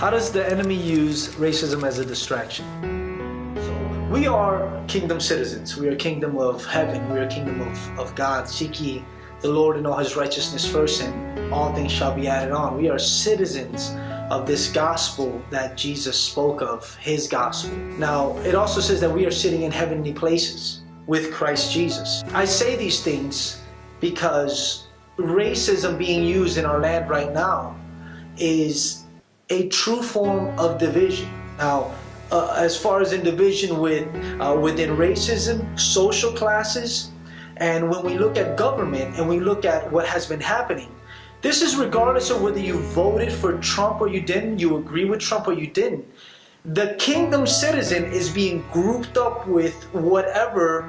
How does the enemy use racism as a distraction? We are kingdom citizens. We are kingdom of heaven. We are kingdom of God. Seek ye the Lord and all his righteousness first, and all things shall be added on. We are citizens of this gospel that Jesus spoke of, his gospel. Now, it also says that we are sitting in heavenly places with Christ Jesus. I say these things because racism being used in our land right now is a true form of division. Now, as far as in division within racism, social classes, and when we look at government and we look at what has been happening, this is regardless of whether you voted for Trump or you didn't, you agree with Trump or you didn't. The kingdom citizen is being grouped up with whatever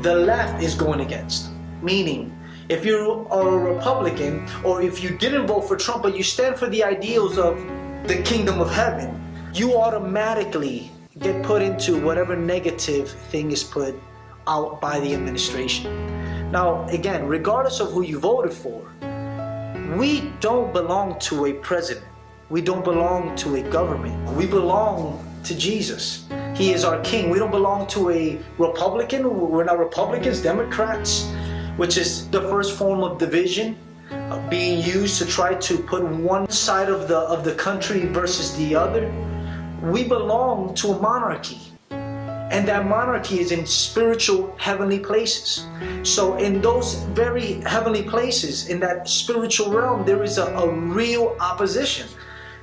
the left is going against. Meaning, if you are a Republican or if you didn't vote for Trump but you stand for the ideals of the kingdom of heaven, you automatically get put into whatever negative thing is put out by the administration. Now, again, regardless of who you voted for, we don't belong to a president. We don't belong to a government. We belong to Jesus. He is our king. We don't belong to a Republican. We're not Republicans, Democrats, which is the first form of division being used to try to put one side of the country versus the other. We belong to a monarchy. And that monarchy is in spiritual heavenly places. So in those very heavenly places, in that spiritual realm, there is a real opposition.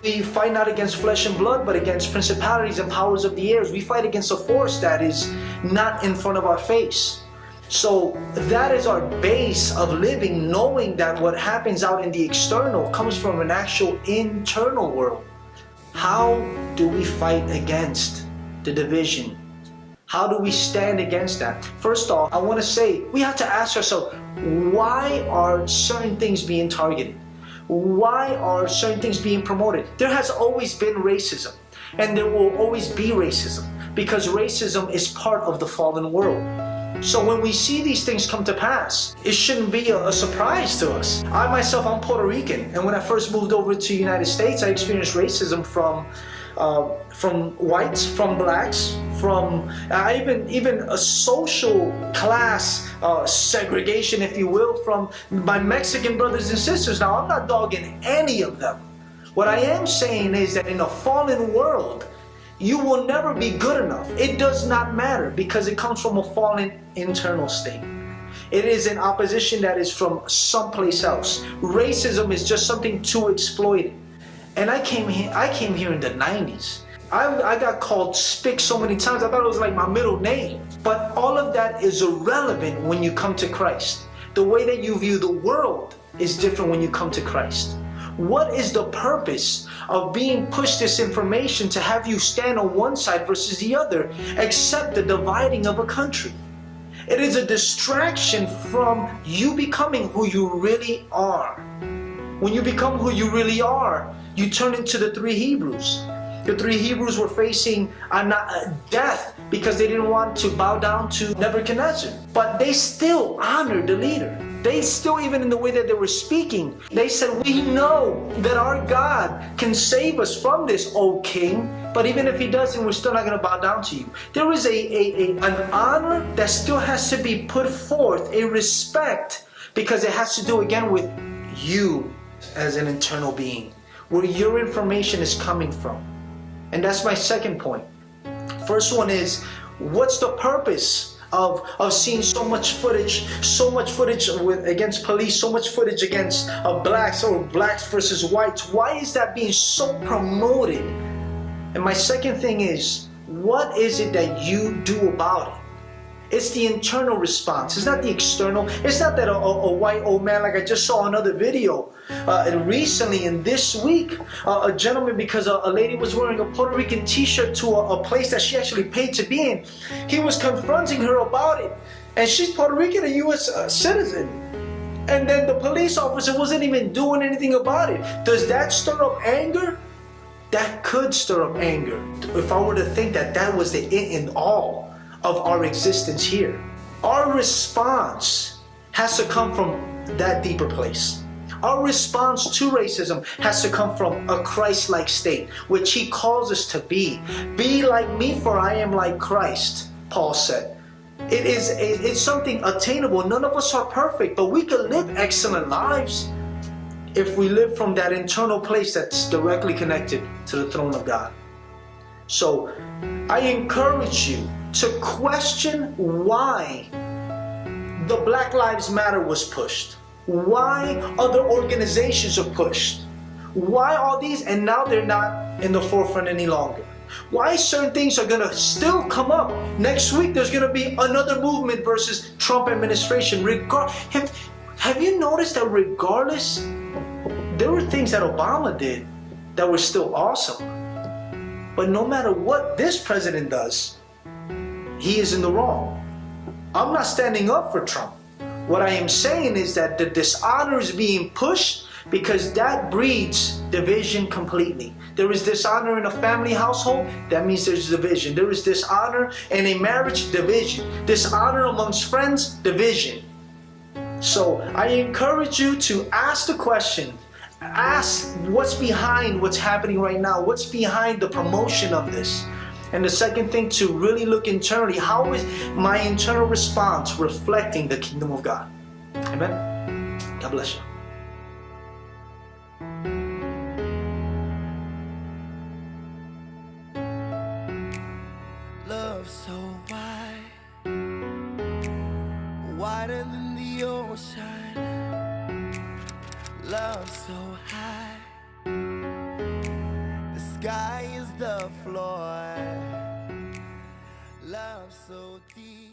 We fight not against flesh and blood, but against principalities and powers of the airs. We fight against a force that is not in front of our face. So that is our base of living, knowing that what happens out in the external comes from an actual internal world. How do we fight against the division? How do we stand against that? First off, I want to say we have to ask ourselves, why are certain things being targeted? Why are certain things being promoted? There has always been racism, and there will always be racism, because racism is part of the fallen world. So when we see these things come to pass, it shouldn't be a surprise to us. I myself, I'm Puerto Rican, and when I first moved over to the United States, I experienced racism from whites, from blacks, from even a social class segregation, if you will, from my Mexican brothers and sisters. Now, I'm not dogging any of them. What I am saying is that in a fallen world, you will never be good enough. It does not matter, because it comes from a fallen internal state. It is an opposition that is from someplace else. Racism is just something to exploit it. And I came here in the 90s. I got called Spick so many times, I thought it was like my middle name. But all of that is irrelevant when you come to Christ. The way that you view the world is different when you come to Christ. What is the purpose of being pushed this information to have you stand on one side versus the other, except the dividing of a country? It is a distraction from you becoming who you really are. When you become who you really are, you turn into the three Hebrews. The three Hebrews were facing death because they didn't want to bow down to Nebuchadnezzar. But they still honored the leader. They still, even in the way that they were speaking, they said, "We know that our God can save us from this, O king. But even if he doesn't, we're still not going to bow down to you." There is an honor that still has to be put forth, a respect, because it has to do again with you as an internal being, where your information is coming from. And that's my second point. First one is, what's the purpose of seeing so much footage against police, so much footage against blacks or blacks versus whites? Why is that being so promoted? And my second thing is, what is it that you do about it? It's the internal response. It's not the external. It's not that a white old man, like I just saw another video recently in this week, a gentleman, because a lady was wearing a Puerto Rican t-shirt to a place that she actually paid to be in, he was confronting her about it. And she's Puerto Rican, a U.S. citizen. And then the police officer wasn't even doing anything about it. Does that stir up anger? That could stir up anger. If I were to think that that was the it and all of our existence here. Our response has to come from that deeper place. Our response to racism has to come from a Christ-like state, which he calls us to be. Be like me, for I am like Christ, Paul said. It's something attainable. None of us are perfect, but we can live excellent lives if we live from that internal place that's directly connected to the throne of God. So I encourage you to question why the Black Lives Matter was pushed, why other organizations are pushed, why all these, and now they're not in the forefront any longer. Why certain things are gonna still come up. Next week there's gonna be another movement versus Trump administration. Have you noticed that regardless, there were things that Obama did that were still awesome. But no matter what this president does, he is in the wrong. I'm not standing up for Trump. What I am saying is that the dishonor is being pushed because that breeds division completely. There is dishonor in a family household, that means there's division. There is dishonor in a marriage, division. Dishonor amongst friends, division. So I encourage you to ask the question, ask what's behind what's happening right now, what's behind the promotion of this. And the second thing, to really look internally, how is my internal response reflecting the kingdom of God? Amen. God bless you. Love so wide, wider than the ocean. Love so high, the sky is the floor. Love so deep.